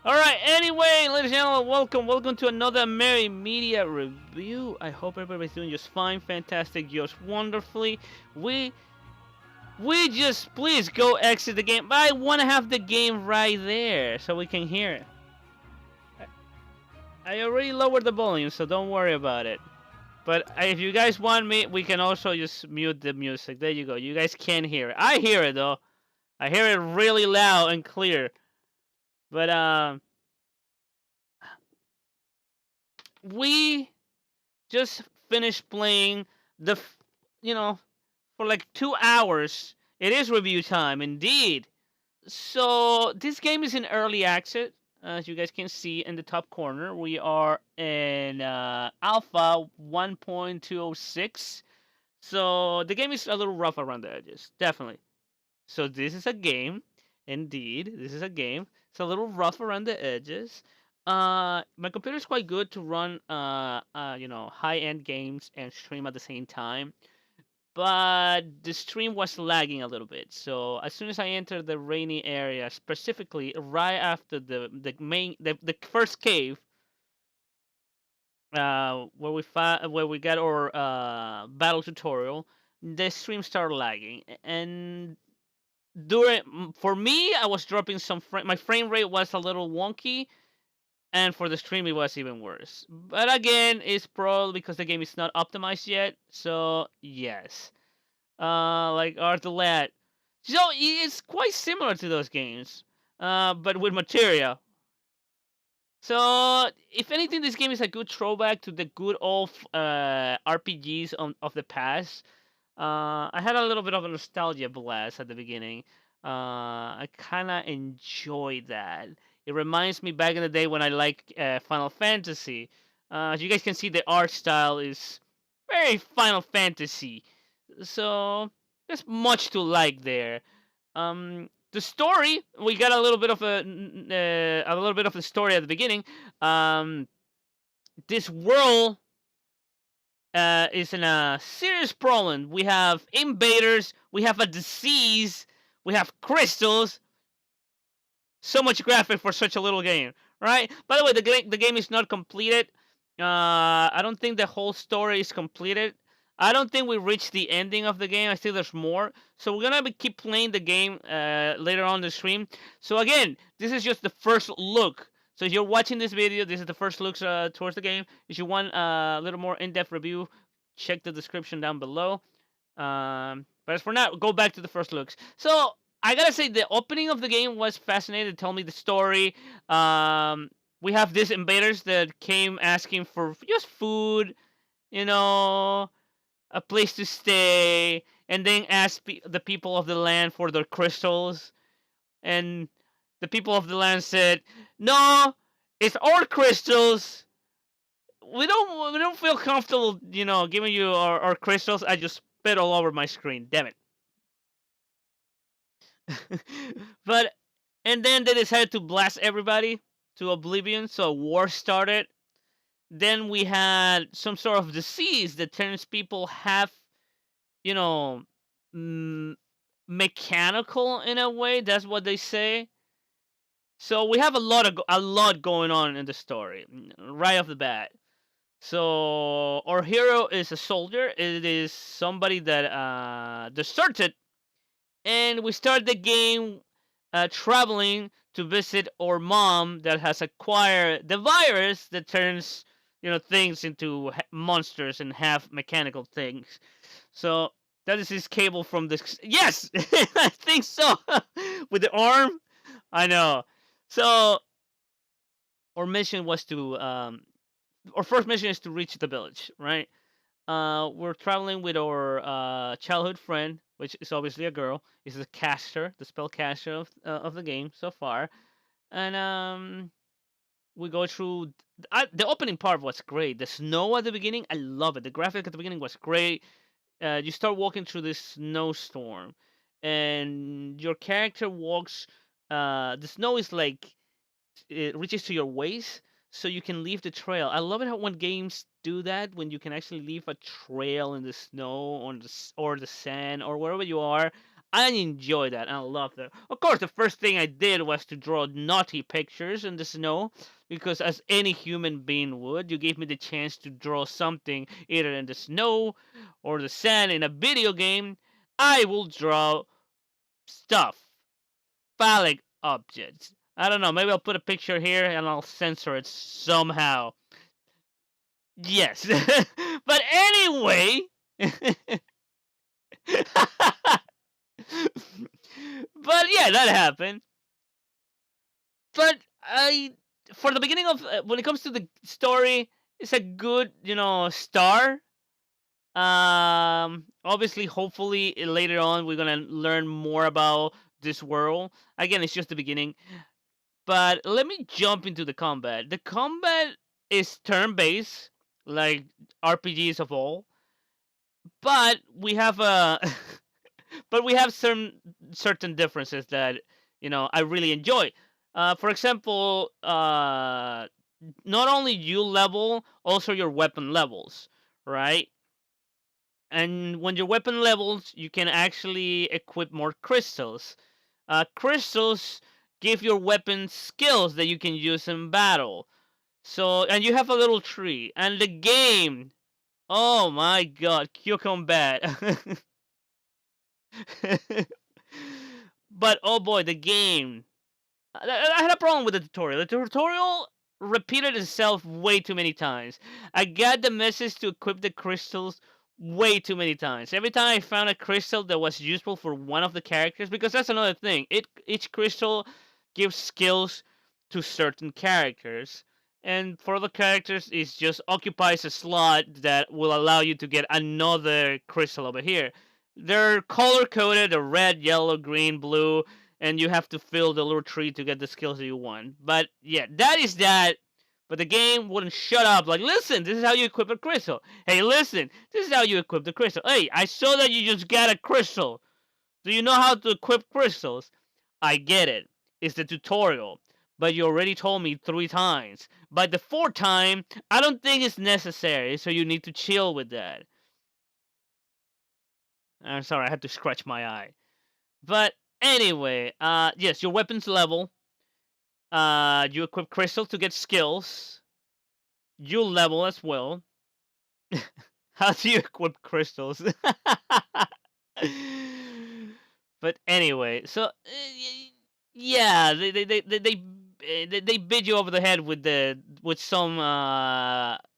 Alright, anyway, ladies and gentlemen, welcome to another Amerime Media review. I hope everybody's doing just fine, fantastic, just wonderfully. We just, please go exit the game. I want to have the game right there so we can hear it. I already lowered the volume, so don't worry about it. But if you guys want me, we can also just mute the music. There you go. You guys can't hear it. I hear it, though. I hear it really loud and clear. But, we just finished playing you know, for like 2 hours. It is review time, indeed. So this game is in early access. As you guys can see in the top corner, we are in Alpha 1.206. So the game is a little rough around the edges, definitely. So this is a game, indeed. This is a game. It's a little rough around the edges. My computer is quite good to run, high-end games and stream at the same time. But the stream was lagging a little bit. So as soon as I entered the rainy area, specifically right after the first cave, where we got our battle tutorial, the stream started lagging, and for me, I was dropping my frame rate was a little wonky, and for the stream it was even worse. But again, it's probably because the game is not optimized yet. So yes, like Arthalat. So it's quite similar to those games, but with materia. So if anything, this game is a good throwback to the good old RPGs of the past. I had a little bit of a nostalgia blast at the beginning. I kind of enjoyed that. It reminds me back in the day when I liked Final Fantasy. As you guys can see, the art style is very Final Fantasy. So there's much to like there. The story, we got a little bit of the story at the beginning. This world is in a serious problem. We have invaders, we have a disease, we have crystals. So much graphic for such a little game, right? By the way, the game is not completed. I don't think the whole story is completed. I don't think we reached the ending of the game. I think there's more. So we're gonna keep playing the game later on the stream. So again, this is just the first look. So if you're watching this video, this is the first looks towards the game. If you want a little more in-depth review, check the description down below. But as for now, go back to the first looks. So I gotta say, the opening of the game was fascinating. Tell me the story. We have these invaders that came asking for just food, you know, a place to stay, and then ask the people of the land for their crystals. And the people of the land said, "No, it's our crystals. We don't feel comfortable, giving you our crystals." I just spit all over my screen. Damn it. But and then they decided to blast everybody to oblivion, so a war started. Then we had some sort of disease that turns people half, you know, mm, mechanical in a way. That's what they say. So we have a lot going on in the story right off the bat. So our hero is a soldier. It is somebody that deserted, and we start the game traveling to visit our mom that has acquired the virus that turns things into monsters and half mechanical things. So that is his cable from this. Yes, I think so. With the arm, I know. So our mission was to our first mission is to reach the village, right? We're traveling with our childhood friend, which is obviously a girl. Is the caster, the spell caster of the game so far, and we go through. The opening part was great. The snow at the beginning, I love it. The graphic at the beginning was great. You start walking through this snowstorm, and your character walks. The snow is like it reaches to your waist, so you can leave the trail. I love it how when games do that, when you can actually leave a trail in the snow or the sand or wherever you are. I enjoy that and I love that. Of course, the first thing I did was to draw naughty pictures in the snow because, as any human being would, you gave me the chance to draw something either in the snow or the sand in a video game. I will draw stuff, phallic objects. I don't know. Maybe I'll put a picture here and I'll censor it somehow. Yes. But anyway. But yeah, that happened. But for the beginning of when it comes to the story, it's a good, star. Obviously, hopefully later on we're gonna learn more about this world. Again, it's just the beginning. But let me jump into the combat. The combat is turn-based, like RPGs of all, but we have a but we have certain differences that I really enjoy. For example, not only you level, also your weapon levels, right? And when your weapon levels, you can actually equip more crystals. Crystals give your weapon skills that you can use in battle. So, and you have a little tree, and the game. Oh my God, Combat. But oh boy, the game. I had a problem with the tutorial. The tutorial repeated itself way too many times. I got the message to equip the crystals way too many times. Every time I found a crystal that was useful for one of the characters, because that's another thing. Each crystal gives skills to certain characters, and for other characters, it just occupies a slot that will allow you to get another crystal over here. They're color coded: the red, yellow, green, blue, and you have to fill the little tree to get the skills that you want. But yeah, that is that. But the game wouldn't shut up. Like, listen, this is how you equip a crystal. Hey, listen, this is how you equip the crystal. Hey, I saw that you just got a crystal. Do you know how to equip crystals? I get it. It's the tutorial. But you already told me 3 times. By the 4th time, I don't think it's necessary, so you need to chill with that. I'm sorry, I had to scratch my eye. But anyway, yes, your weapons level. You equip crystal to get skills. You level as well. How do you equip crystals? But anyway, so yeah, they bid you over the head with some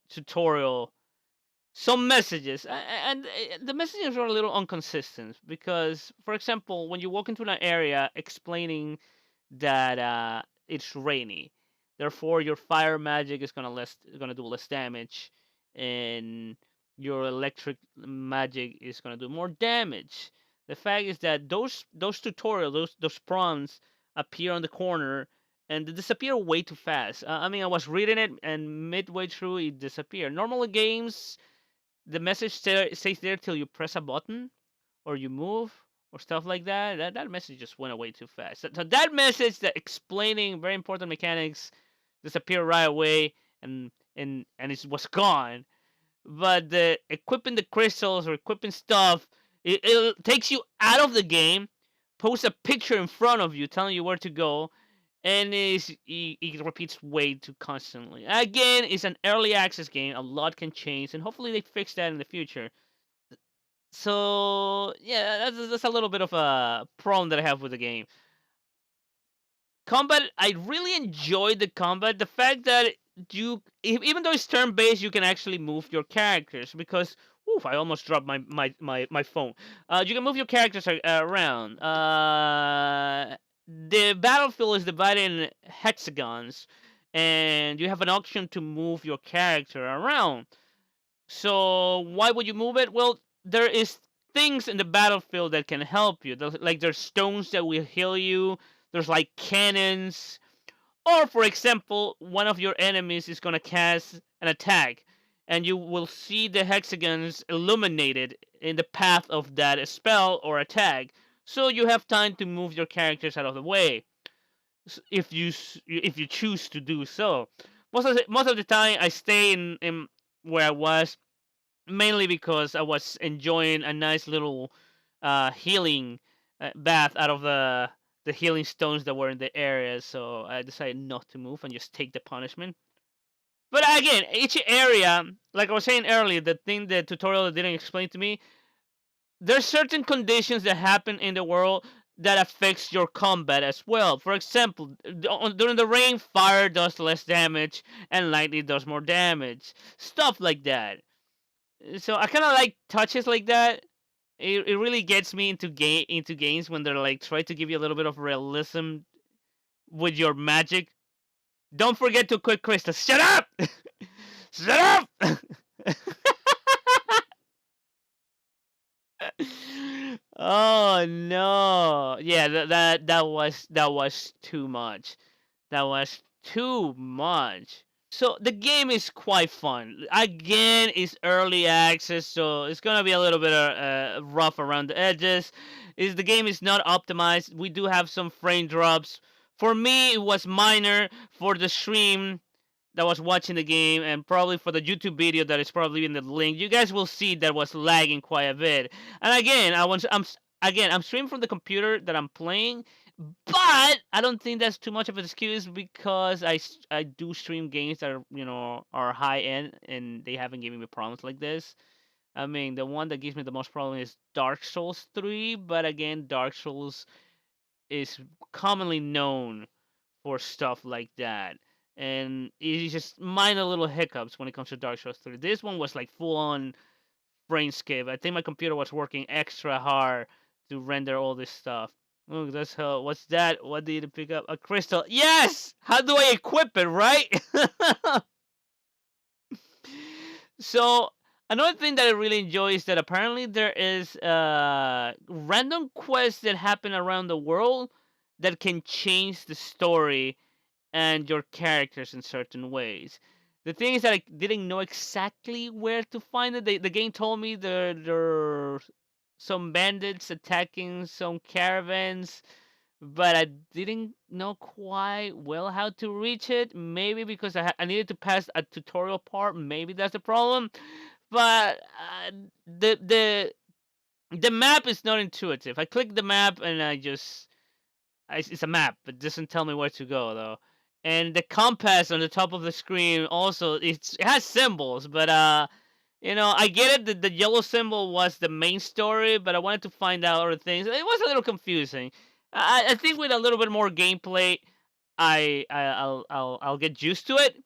tutorial, some messages, and the messages are a little inconsistent because, for example, when you walk into an area explaining that it's rainy, therefore your fire magic is gonna do less damage, and your electric magic is gonna do more damage. The fact is that those tutorials, those prompts appear on the corner and they disappear way too fast. I mean, I was reading it and midway through it disappeared. Normal games, the message stays there till you press a button or you move or stuff like that. That message just went away too fast. So that message that explaining very important mechanics disappeared right away, and it was gone. But the equipping the crystals or equipping stuff, it takes you out of the game, posts a picture in front of you telling you where to go, and it repeats way too constantly. Again, it's an early access game. A lot can change, and hopefully they fix that in the future. So yeah, that's a little bit of a problem that I have with the game. Combat, I really enjoyed the combat. The fact that even though it's turn based, you can actually move your characters because. Oof! I almost dropped my phone. You can move your characters around. The battlefield is divided in hexagons, and you have an option to move your character around. So why would you move it? Well, there is things in the battlefield that can help you. There's stones that will heal you. There's like cannons. Or for example, one of your enemies is gonna cast an attack, and you will see the hexagons illuminated in the path of that spell or attack. So you have time to move your characters out of the way, if you choose to do so. Most of the time, I stay in where I was, mainly because I was enjoying a nice little healing bath out of the healing stones that were in the area. So I decided not to move and just take the punishment. But again, each area, like I was saying earlier, the thing the tutorial didn't explain to me, there's certain conditions that happen in the world that affects your combat as well. For example, during the rain, fire does less damage and lightning does more damage. Stuff like that. So I kind of like touches like that. It really gets me into games when they're like try to give you a little bit of realism with your magic. Don't forget to equip crystals. Shut up! Shut up! Oh no! Yeah, that was too much. That was too much. So the game is quite fun. Again, it's early access, so it's gonna be a little bit rough around the edges. Is the game is not optimized. We do have some frame drops. For me, it was minor. For the stream that was watching the game, and probably for the YouTube video that is probably in the link, you guys will see that was lagging quite a bit. And again, I'm streaming from the computer that I'm playing, but I don't think that's too much of an excuse because I do stream games that are high end and they haven't given me problems like this. I mean, the one that gives me the most problem is Dark Souls 3, but again, Dark Souls is commonly known for stuff like that. And it's just minor little hiccups when it comes to Dark Souls 3. This one was like full on frame skip. I think my computer was working extra hard to render all this stuff. Look, that's how. What's that? What did you pick up? A crystal. Yes! How do I equip it, right? So, another thing that I really enjoy is that apparently there is random quests that happen around the world that can change the story and your characters in certain ways. The thing is that I didn't know exactly where to find it. The game told me there are some bandits attacking some caravans, but I didn't know quite well how to reach it. Maybe because I needed to pass a tutorial part. Maybe that's the problem. But the map is not intuitive. I click the map and it's a map, but it doesn't tell me where to go though. And the compass on the top of the screen also it has symbols, but I get it that the yellow symbol was the main story, but I wanted to find out other things. It was a little confusing. I think with a little bit more gameplay, I'll get used to it.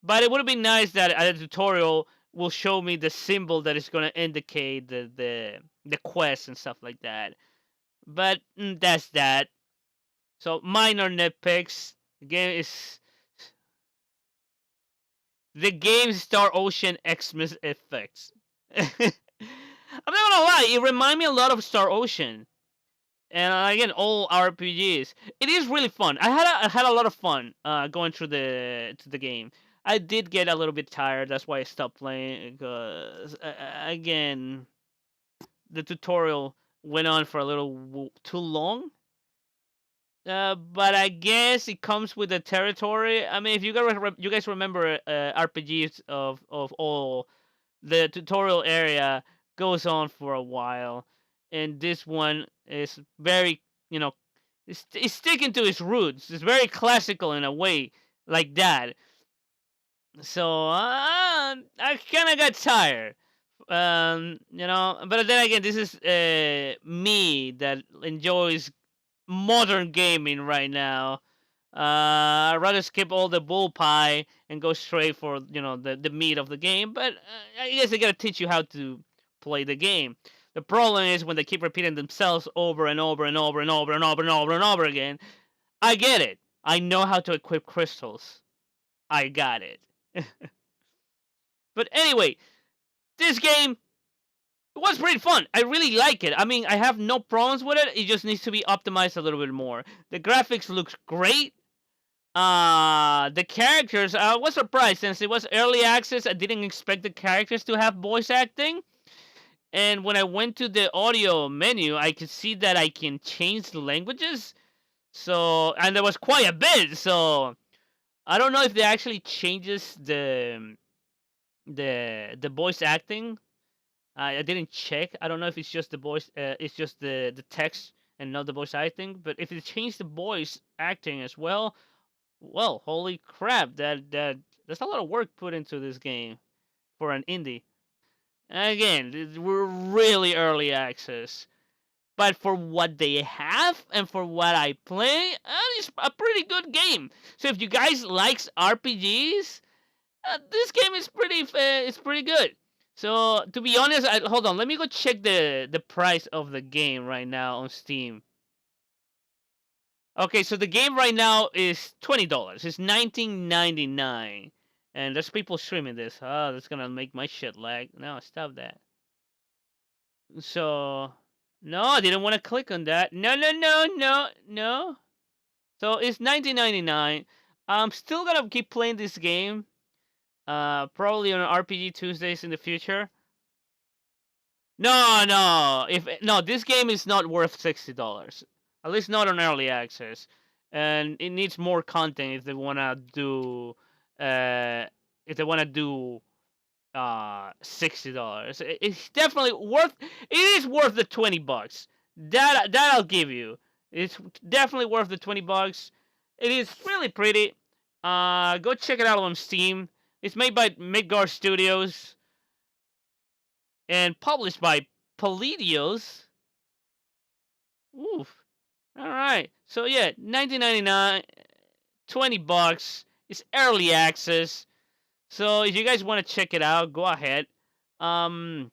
But it would be nice that a tutorial will show me the symbol that is going to indicate the quest and stuff like that. But that's that. So minor nitpicks. The game's Star Ocean Xmas effects. I'm not gonna lie, it reminds me a lot of Star Ocean, and again, all RPGs. It is really fun. I had a lot of fun going through the game. I did get a little bit tired. That's why I stopped playing because again, the tutorial went on for a little too long. But I guess it comes with the territory. I mean, if you guys remember RPGs of all, the tutorial area goes on for a while, and this one is very, it's sticking to its roots. It's very classical in a way like that. So I kind of got tired. But then again, this is me that enjoys modern gaming right now. I'd rather skip all the bull pie and go straight for the meat of the game. But I guess they gotta teach you how to play the game. The problem is when they keep repeating themselves over and over and over and over and over and over and over again. I get it. I know how to equip crystals. I got it. But anyway, this game it was pretty fun. I really like it. I mean, I have no problems with it. It just needs to be optimized a little bit more. The graphics looks great. The characters, I was surprised since it was early access. I didn't expect the characters to have voice acting. And when I went to the audio menu, I could see that I can change the languages. So, and there was quite a bit. So, I don't know if they actually changes the voice acting. I didn't check. I don't know if it's just the voice. It's just the text and not the voice acting. But if they change the voice acting as well, well, holy crap, that's a lot of work put into this game for an indie. Again, we're really early access, but for what they have and for what I play, it's a pretty good game. So if you guys likes RPGs, this game is pretty good. So to be honest, hold on, let me go check the price of the game right now on Steam. Okay, so the game right now is $20. It's $19.99, and there's people streaming this. Oh, that's gonna make my shit lag. No, stop that. So no, I didn't want to click on that. No, no, no, no, no. So it's 19.99. I'm still gonna keep playing this game. Probably on RPG Tuesdays in the future. No, no. If no, this game is not worth $60. At least not on early access, and it needs more content if they wanna do. Uh, if they wanna do $60. It's definitely worth. It is worth the $20. That I'll give you. It's definitely worth the $20. It is really pretty. Go check it out on Steam. It's made by Midgar Studios and published by Palladios. Oof. All right. So yeah, 19.99, $20. It's early access. So if you guys want to check it out, go ahead. Um,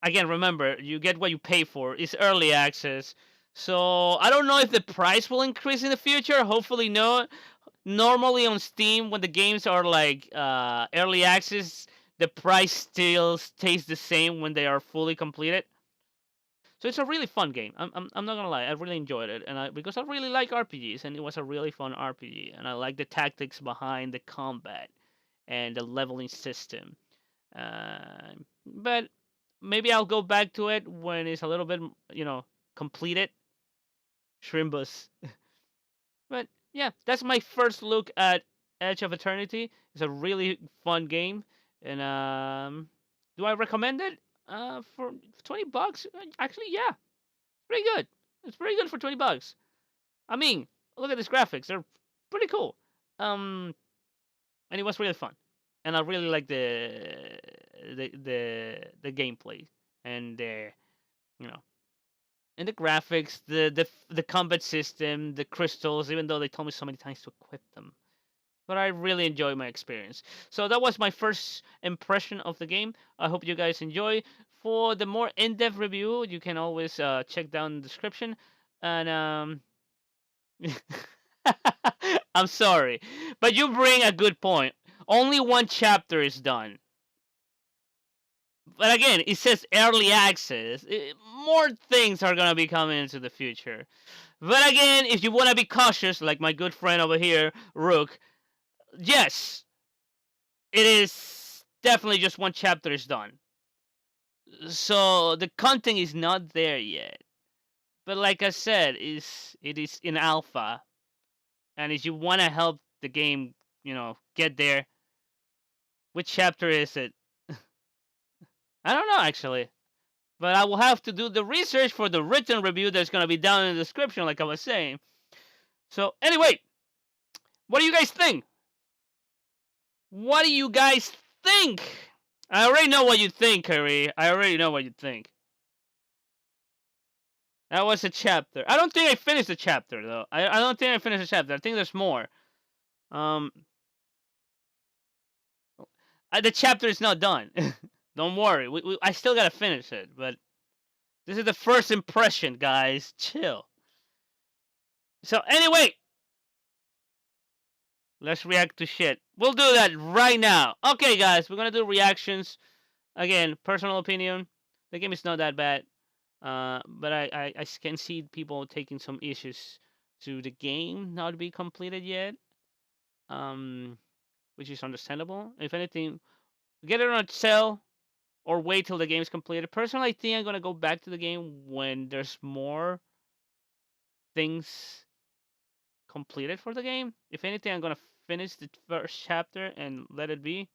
Again, remember, you get what you pay for. It's early access. So I don't know if the price will increase in the future. Hopefully not. Normally on Steam, when the games are like early access, the price still stays the same when they are fully completed. So it's a really fun game. I'm not gonna lie, I really enjoyed it, and because I really like RPGs, and it was a really fun RPG, and I like the tactics behind the combat and the leveling system. But maybe I'll go back to it when it's a little bit, completed. Shrimbus. But yeah, that's my first look at Edge of Eternity. It's a really fun game, and do I recommend it? For $20? Actually, yeah, pretty good. It's pretty good for $20. I mean, look at these graphics; they're pretty cool. Um, and it was really fun, and I really like the gameplay and the you know and the graphics, the combat system, the crystals. Even though they told me so many times to equip them, but I really enjoy my experience. So that was my first impression of the game. I hope you guys enjoy. For the more in-depth review, you can always check down the description. And I'm sorry, but you bring a good point. Only one chapter is done. But again, it says early access. More things are gonna be coming into the future. But again, if you wanna be cautious, like my good friend over here, Rook, yes, it is definitely just one chapter is done. So the content is not there yet. But like I said, it is in alpha, and if you wanna help the game, get there, which chapter is it? I don't know actually. But I will have to do the research for the written review that's going to be down in the description, like I was saying. So, anyway, what do you guys think? What do you guys think? I already know what you think, Curry. I already know what you think. That was a chapter. I don't think I finished the chapter, though. I don't think I finished the chapter. I think there's more. The chapter is not done. Don't worry. I still got to finish it, but this is the first impression, guys. Chill. So, anyway, let's react to shit. We'll do that right now. Okay, guys, we're gonna do reactions. Again, personal opinion. The game is not that bad, but I can see people taking some issues to the game not be completed yet, um, which is understandable. If anything, get it on sale or wait till the game is completed. Personally, I think I'm gonna go back to the game when there's more things completed for the game. If anything, I'm gonna finish the first chapter and let it be.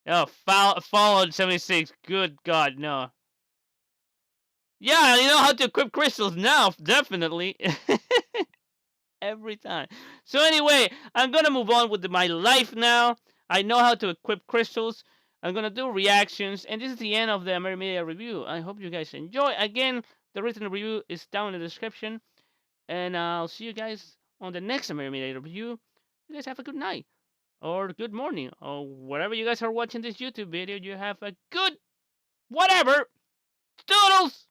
Oh, Fallout 76. Good God, no. Yeah, you know how to equip crystals now, definitely. Every time. So anyway, I'm gonna move on with my life now. I know how to equip crystals. I'm gonna do reactions, and this is the end of the Amerime Media review. I hope you guys enjoy. Again, the written review is down in the description, and I'll see you guys on the next Amerime Media review. You guys have a good night or good morning or wherever you guys are watching this YouTube video. You have a good whatever. Doodles.